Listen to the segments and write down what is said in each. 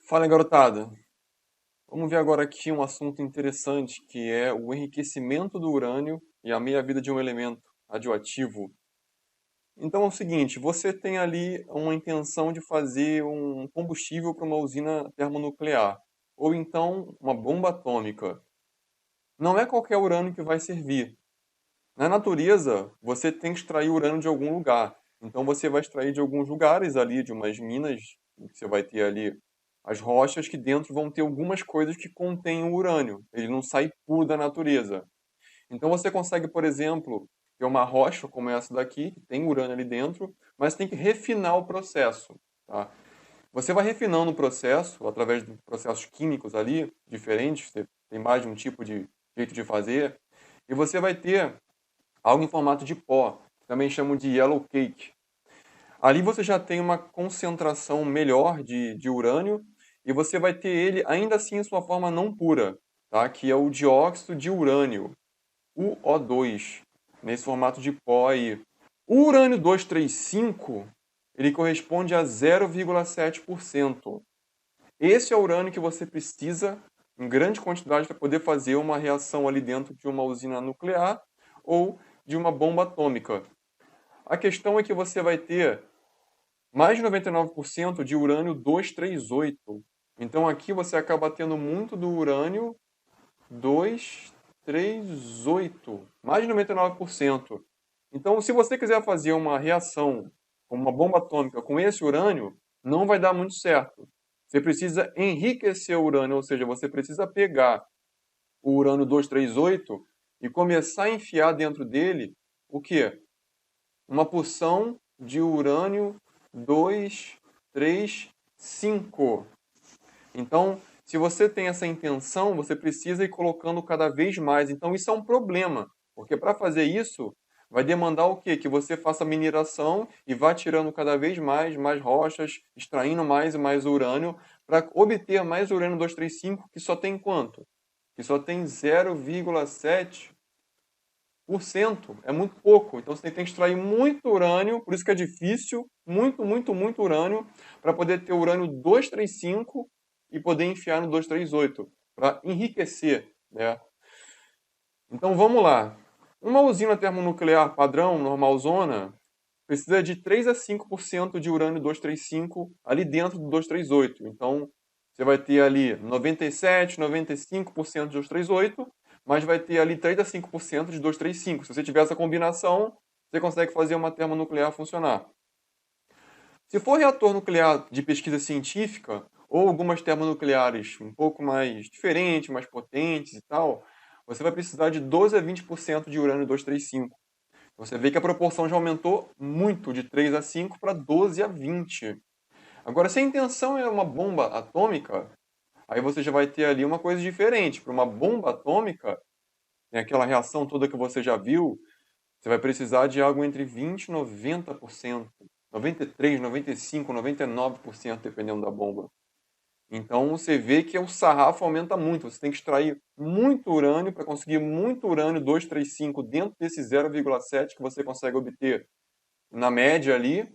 Fala, garotada. Vamos ver agora aqui um assunto interessante, que é o enriquecimento do urânio e a meia-vida de um elemento radioativo. Então é o seguinte, você tem ali uma intenção de fazer um combustível para uma usina termonuclear, ou então uma bomba atômica. Não é qualquer urânio que vai servir. Na natureza, você tem que extrair urânio de algum lugar. Então você vai extrair de alguns lugares ali, de umas minas, que você vai ter ali as rochas que dentro vão ter algumas coisas que contêm o urânio. Ele não sai puro da natureza. Então você consegue, por exemplo, ter uma rocha como essa daqui, que tem urânio ali dentro, mas tem que refinar o processo, tá? Você vai refinando o processo através de processos químicos ali, diferentes, você tem mais de um tipo de jeito de fazer, e você vai ter algo em formato de pó, que também chamam de yellow cake. Ali você já tem uma concentração melhor de urânio e você vai ter ele ainda assim em sua forma não pura, tá? Que é o dióxido de urânio, o O2, nesse formato de pó aí. O urânio 235, ele corresponde a 0,7%. Esse é o urânio que você precisa em grande quantidade para poder fazer uma reação ali dentro de uma usina nuclear ou de uma bomba atômica. A questão é que você vai ter mais de 99% de urânio 238. Então aqui você acaba tendo muito do urânio 238, mais de 99%. Então, se você quiser fazer uma reação com uma bomba atômica com esse urânio, não vai dar muito certo. Você precisa enriquecer o urânio, ou seja, você precisa pegar o urânio 238 e começar a enfiar dentro dele o quê? Uma porção de urânio 235. Então, se você tem essa intenção, você precisa ir colocando cada vez mais. Então, isso é um problema, porque para fazer isso, vai demandar o quê? Que você faça mineração e vá tirando cada vez mais rochas, extraindo mais e mais urânio, para obter mais urânio 235, que só tem quanto? Que só tem 0,7%. É muito pouco. Então você tem que extrair muito urânio, por isso que é difícil, muito urânio, para poder ter urânio 235 e poder enfiar no 238, para enriquecer, né? Então vamos lá. Uma usina termonuclear padrão, normalzona, precisa de 3 a 5% de urânio 235 ali dentro do 238. Então você vai ter ali 97, 95% de 238, mas vai ter ali 3 a 5% de 235. Se você tiver essa combinação, você consegue fazer uma termonuclear funcionar. Se for reator nuclear de pesquisa científica, ou algumas termonucleares um pouco mais diferentes, mais potentes e tal, você vai precisar de 12 a 20% de urânio 235. Você vê que a proporção já aumentou muito, de 3 a 5 para 12 a 20. Agora, se a intenção é uma bomba atômica, aí você já vai ter ali uma coisa diferente. Para uma bomba atômica, tem aquela reação toda que você já viu, você vai precisar de algo entre 20 e 90%. 93, 95, 99%, dependendo da bomba. Então você vê que o sarrafo aumenta muito. Você tem que extrair muito urânio para conseguir muito urânio 235 dentro desse 0,7 que você consegue obter na média ali,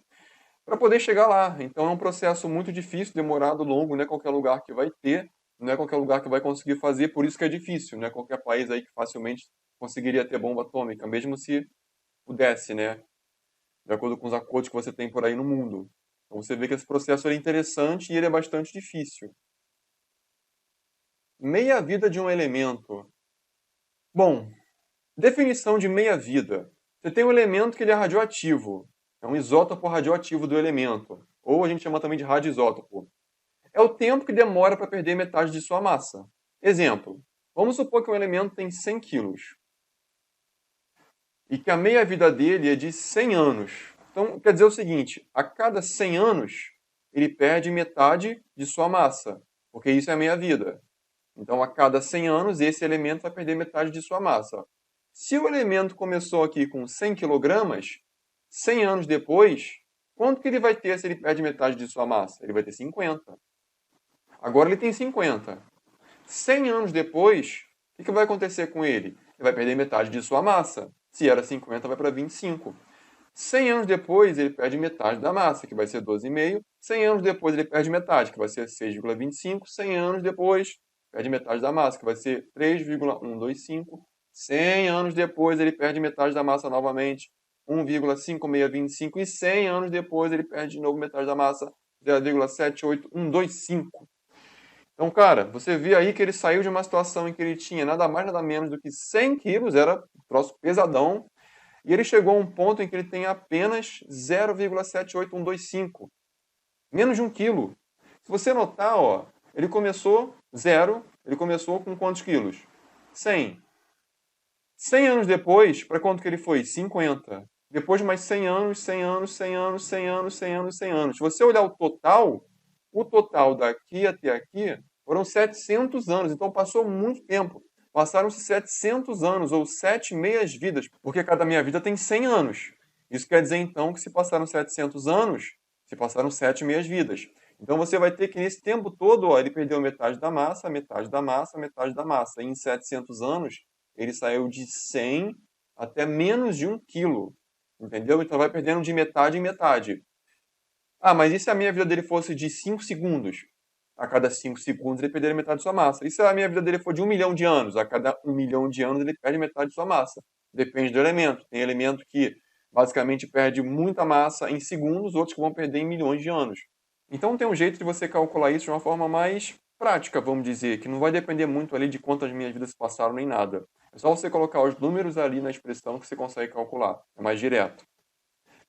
para poder chegar lá. Então é um processo muito difícil, demorado, longo, não é qualquer lugar que vai ter, não é qualquer lugar que vai conseguir fazer, por isso que é difícil, não é qualquer país aí que facilmente conseguiria ter bomba atômica, mesmo se pudesse, né? De acordo com os acordos que você tem por aí no mundo. Então você vê que esse processo é interessante e ele é bastante difícil. Meia-vida de um elemento. Bom, definição de meia-vida. Você tem um elemento que ele é radioativo. É um isótopo radioativo do elemento. Ou a gente chama também de radioisótopo. É o tempo que demora para perder metade de sua massa. Exemplo. Vamos supor que um elemento tem 100 quilos. E que a meia-vida dele é de 100 anos. Então, quer dizer o seguinte, a cada 100 anos, ele perde metade de sua massa, porque isso é a meia-vida. Então, a cada 100 anos, esse elemento vai perder metade de sua massa. Se o elemento começou aqui com 100 quilogramas, 100 anos depois, quanto que ele vai ter se ele perde metade de sua massa? Ele vai ter 50. Agora ele tem 50. 100 anos depois, o que vai acontecer com ele? Ele vai perder metade de sua massa. Se era 50, vai para 25. 100 anos depois, ele perde metade da massa, que vai ser 12,5. 100 anos depois, ele perde metade, que vai ser 6,25. 100 anos depois, perde metade da massa, que vai ser 3,125. 100 anos depois, ele perde metade da massa novamente, 1,5625. E 100 anos depois, ele perde de novo metade da massa, 0,78125. Então, cara, você vê aí que ele saiu de uma situação em que ele tinha nada mais, nada menos do que 100 quilos, era um troço pesadão, e ele chegou a um ponto em que ele tem apenas 0,78125. Menos de 1 quilo. Se você notar, ó, ele começou zero, ele começou com quantos quilos? 100. 100 anos depois, para quanto que ele foi? 50. Depois de mais 100 anos, 100 anos, 100 anos, 100 anos, 100 anos, 100 anos. Se você olhar o total daqui até aqui foram 700 anos. Então passou muito tempo. Passaram-se 700 anos, ou 7 meias vidas, porque cada meia vida tem 100 anos. Isso quer dizer, então, que se passaram 700 anos, se passaram 7 meias vidas. Então você vai ter que, nesse tempo todo, ó, ele perdeu metade da massa, metade da massa, metade da massa. E em 700 anos, ele saiu de 100 até menos de 1 quilo. Entendeu? Então vai perdendo de metade em metade. Ah, mas e se a meia vida dele fosse de 5 segundos? A cada 5 segundos ele perderia metade de sua massa. E se a meia vida dele for de 1 milhão de anos? A cada 1 milhão de anos ele perde metade de sua massa. Depende do elemento. Tem elemento que basicamente perde muita massa em segundos, outros que vão perder em milhões de anos. Então tem um jeito de você calcular isso de uma forma mais prática, vamos dizer, que não vai depender muito ali de quantas minhas vidas passaram nem nada. É só você colocar os números ali na expressão que você consegue calcular. É mais direto.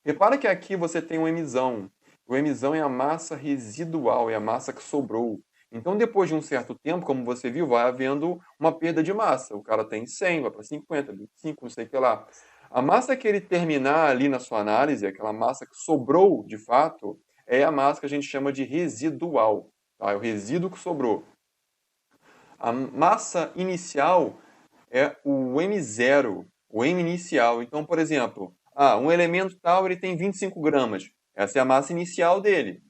Repara que aqui você tem uma emissão. O emissão é a massa residual, é a massa que sobrou. Então, depois de um certo tempo, como você viu, vai havendo uma perda de massa. O cara tem 100, vai para 50, 25, não sei o que lá. A massa que ele terminar ali na sua análise, aquela massa que sobrou de fato, é a massa que a gente chama de residual. Tá? É o resíduo que sobrou. A massa inicial é o M0, o M inicial. Então, por exemplo, um elemento tal ele tem 25 gramas. Essa é a massa inicial dele.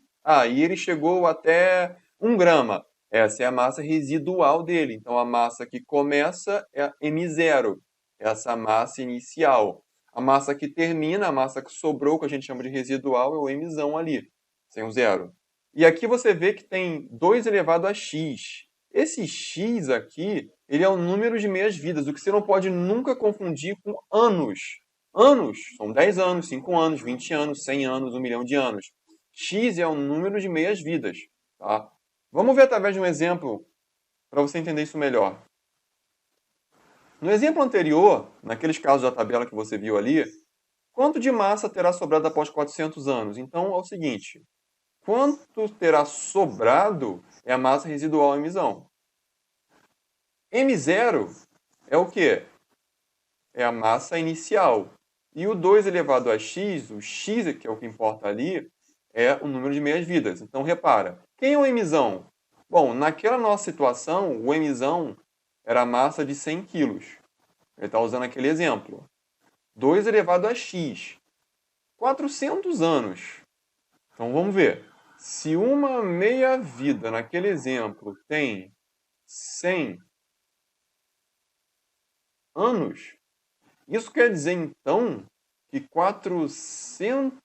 E ele chegou até 1 grama. Essa é a massa residual dele. Então, a massa que começa é M0. Essa é a massa inicial. A massa que termina, a massa que sobrou, que a gente chama de residual, é o Mzão ali, sem o zero. E aqui você vê que tem 2 elevado a x. Esse x aqui, ele é o número de meias vidas, o que você não pode nunca confundir com anos. Anos são 10 anos, 5 anos, 20 anos, 100 anos, 1 milhão de anos. X é o número de meias vidas. Tá? Vamos ver através de um exemplo para você entender isso melhor. No exemplo anterior, naqueles casos da tabela que você viu ali, quanto de massa terá sobrado após 400 anos? Então é o seguinte, quanto terá sobrado é a massa residual em emissão. M0 é o quê? É a massa inicial. E o 2 elevado a x, o x que é o que importa ali, é o número de meias vidas. Então, repara, quem é o Mzão? Bom, naquela nossa situação, o Mzão era a massa de 100 quilos. Ele está usando aquele exemplo. 2 elevado a x. 400 anos. Então, vamos ver. Se uma meia-vida, naquele exemplo, tem 100 anos, isso quer dizer, então, que 400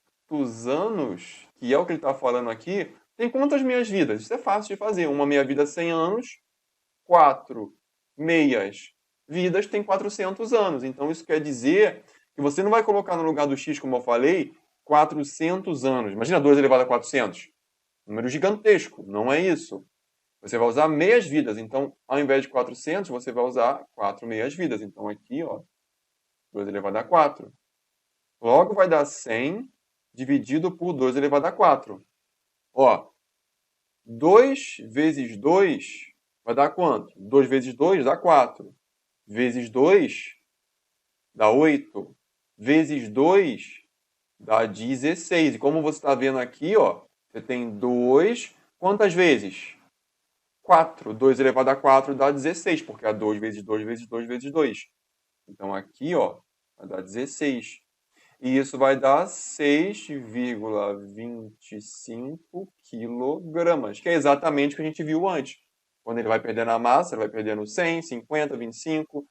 anos, que é o que ele está falando aqui, tem quantas meias-vidas? Isso é fácil de fazer. Uma meia-vida 100 anos, 4 meias-vidas tem 400 anos. Então, isso quer dizer que você não vai colocar no lugar do x, como eu falei, 400 anos. Imagina 2 elevado a 400. Número gigantesco, não é isso. Você vai usar meias-vidas. Então, ao invés de 400, você vai usar 4 meias-vidas. Então, aqui, ó, 2 elevado a 4. Logo, vai dar 100 dividido por 2 elevado a 4. Ó, 2 vezes 2 vai dar quanto? 2 vezes 2 dá 4. Vezes 2 dá 8. Vezes 2 dá 16. E como você está vendo aqui, ó, você tem 2. Quantas vezes? 4. 2 elevado a 4 dá 16, porque é 2 vezes 2 vezes 2 vezes 2. Então, aqui, ó, vai dar 16. E isso vai dar 6,25 quilogramas, que é exatamente o que a gente viu antes. Quando ele vai perdendo a massa, ele vai perdendo 100, 50, 25,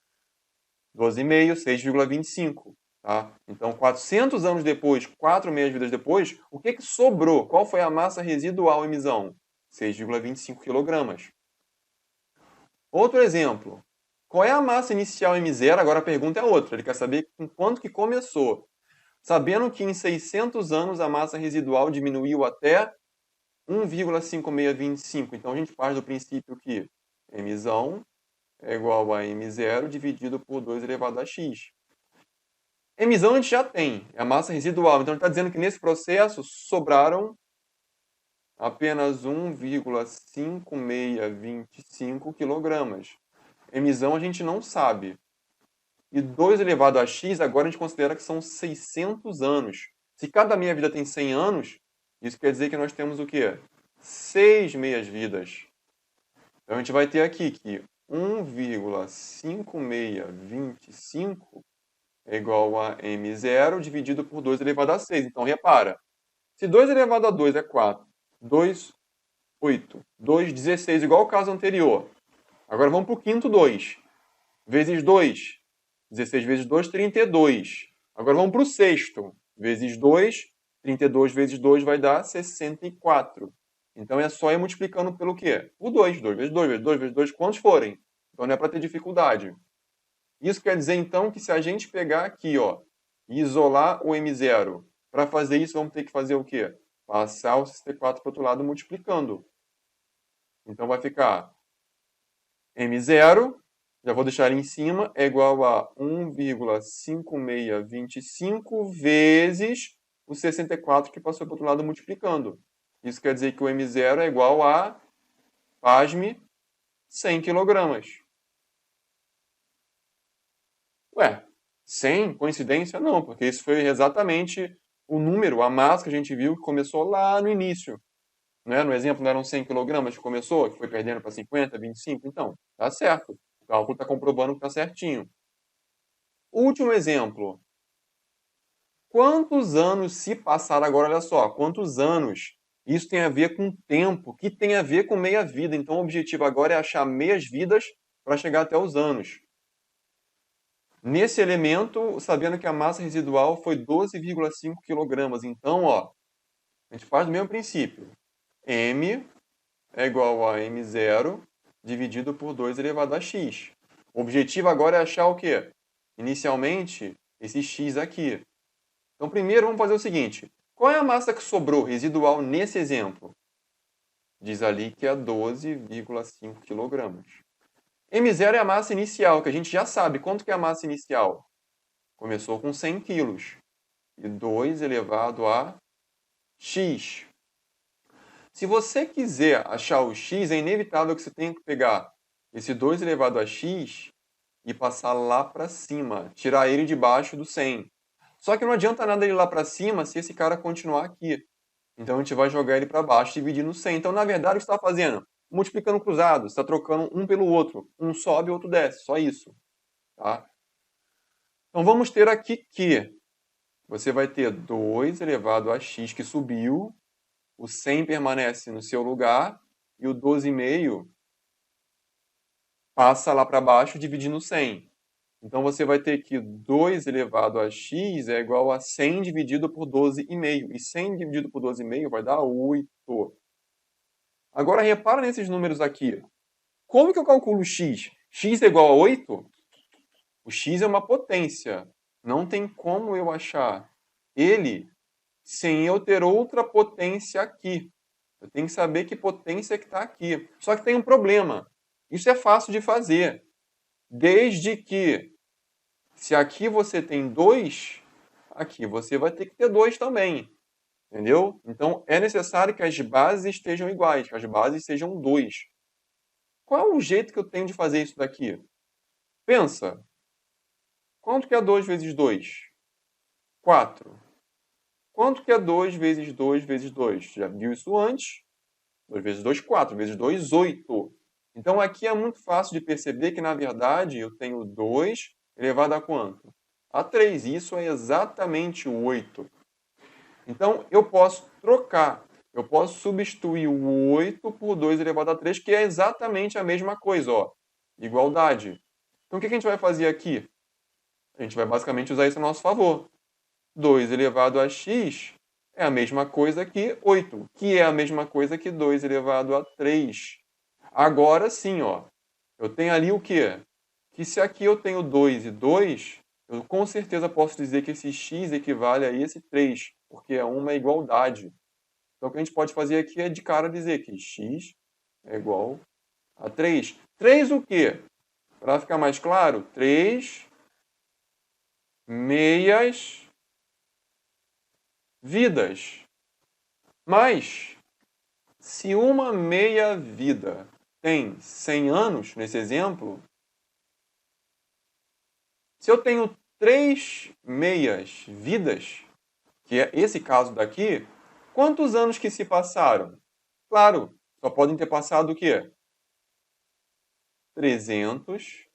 12,5, 6,25. Tá? Então, 400 anos depois, 4 meias-vidas depois, o que sobrou? Qual foi a massa residual emissão? 6,25 kg. Outro exemplo. Qual é a massa inicial M0? Agora a pergunta é outra. Ele quer saber com quanto que começou. Sabendo que em 600 anos a massa residual diminuiu até 1,5625. Então a gente parte do princípio que M1 é igual a M0 dividido por 2 elevado a x. M1 a gente já tem, é a massa residual. Então ele está dizendo que nesse processo sobraram apenas 1,5625 kg. Emissão a gente não sabe. E 2 elevado a x, agora a gente considera que são 600 anos. Se cada meia-vida tem 100 anos, isso quer dizer que nós temos o quê? 6 meias-vidas. Então a gente vai ter aqui que 1,5625 é igual a m0 dividido por 2 elevado a 6. Então repara, se 2 elevado a 2 é 4, 2, 8, 2, 16, igual o caso anterior. Agora vamos para o quinto 2. Vezes 2. 16 vezes 2, 32. Agora vamos para o sexto. Vezes 2. 32 vezes 2 vai dar 64. Então é só ir multiplicando pelo quê? O 2. 2 vezes 2 vezes 2 vezes 2, quantos forem. Então não é para ter dificuldade. Isso quer dizer então que se a gente pegar aqui, ó, e isolar o M0, para fazer isso vamos ter que fazer o quê? Passar o 64 para o outro lado multiplicando. Então vai ficar M0, já vou deixar ali em cima, é igual a 1,5625 vezes o 64 que passou para o outro lado multiplicando. Isso quer dizer que o M0 é igual a, pasme, 100 kg. Ué, 100? Coincidência? Não, porque isso foi exatamente o número, a massa que a gente viu que começou lá no início. Né? No exemplo, não eram 100 kg que começou, que foi perdendo para 50, 25? Então, tá certo. O cálculo está comprovando que está certinho. Último exemplo. Quantos anos se passaram agora? Olha só, quantos anos? Isso tem a ver com tempo, que tem a ver com meia-vida. Então, o objetivo agora é achar meias-vidas para chegar até os anos. Nesse elemento, sabendo que a massa residual foi 12,5 kg. Então, ó, a gente faz do mesmo princípio. M é igual a M0 dividido por 2 elevado a x. O objetivo agora é achar o quê? Inicialmente, esse x aqui. Então, primeiro, vamos fazer o seguinte. Qual é a massa que sobrou residual nesse exemplo? Diz ali que é 12,5 kg. M0 é a massa inicial, que a gente já sabe. Quanto que é a massa inicial? Começou com 100 kg. E 2 elevado a x. Se você quiser achar o x, é inevitável que você tenha que pegar esse 2 elevado a x e passar lá para cima, tirar ele de baixo do 100. Só que não adianta nada ele lá para cima se esse cara continuar aqui. Então a gente vai jogar ele para baixo e dividir no 100. Então, na verdade, o que você está fazendo? Multiplicando cruzado, você está trocando um pelo outro. Um sobe e o outro desce, só isso. Tá? Então vamos ter aqui que você vai ter 2 elevado a x que subiu, o 100 permanece no seu lugar e o 12,5 passa lá para baixo dividindo 100. Então você vai ter que 2 elevado a x é igual a 100 dividido por 12,5. E 100 dividido por 12,5 vai dar 8. Agora repara nesses números aqui. Como que eu calculo x? X é igual a 8? O x é uma potência. Não tem como eu achar ele sem eu ter outra potência aqui. Eu tenho que saber que potência que está aqui. Só que tem um problema. Isso é fácil de fazer. Desde que, se aqui você tem 2, aqui você vai ter que ter 2 também. Entendeu? Então, é necessário que as bases estejam iguais, que as bases sejam 2. Qual é o jeito que eu tenho de fazer isso daqui? Pensa. Quanto que é 2 vezes 2? 4. Quanto que é 2 vezes 2 vezes 2? Já viu isso antes? 2 vezes 2, 4. Vezes 2, 8. Então, aqui é muito fácil de perceber que, na verdade, eu tenho 2 elevado a quanto? A 3. Isso é exatamente o 8. Então, eu posso trocar. Eu posso substituir o 8 por 2 elevado a 3, que é exatamente a mesma coisa. Ó. Igualdade. Então, o que a gente vai fazer aqui? A gente vai basicamente usar isso a nosso favor. 2 elevado a x é a mesma coisa que 8, que é a mesma coisa que 2 elevado a 3. Agora sim, ó, eu tenho ali o quê? Que se aqui eu tenho 2 e 2, eu com certeza posso dizer que esse x equivale a esse 3, porque é uma igualdade. Então o que a gente pode fazer aqui é de cara dizer que x é igual a 3. 3 o quê? Para ficar mais claro, 3 meias vidas. Mas, se uma meia vida tem 100 anos, nesse exemplo, se eu tenho 3 meias vidas, que é esse caso daqui, quantos anos que se passaram? Claro, só podem ter passado o quê? 300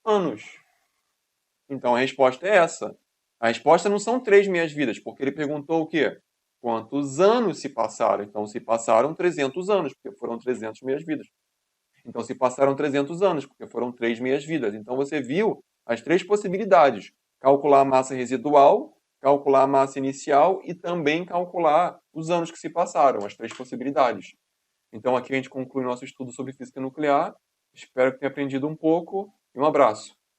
anos. Então a resposta é essa. A resposta não são 3 meias vidas, porque ele perguntou o quê? Quantos anos se passaram? Então se passaram 300 anos, porque foram 300 meias vidas. Então se passaram 300 anos, porque foram 3 meias vidas. Então você viu as 3 possibilidades: calcular a massa residual, calcular a massa inicial e também calcular os anos que se passaram, as 3 possibilidades. Então aqui a gente conclui nosso estudo sobre física nuclear. Espero que tenha aprendido um pouco e um abraço.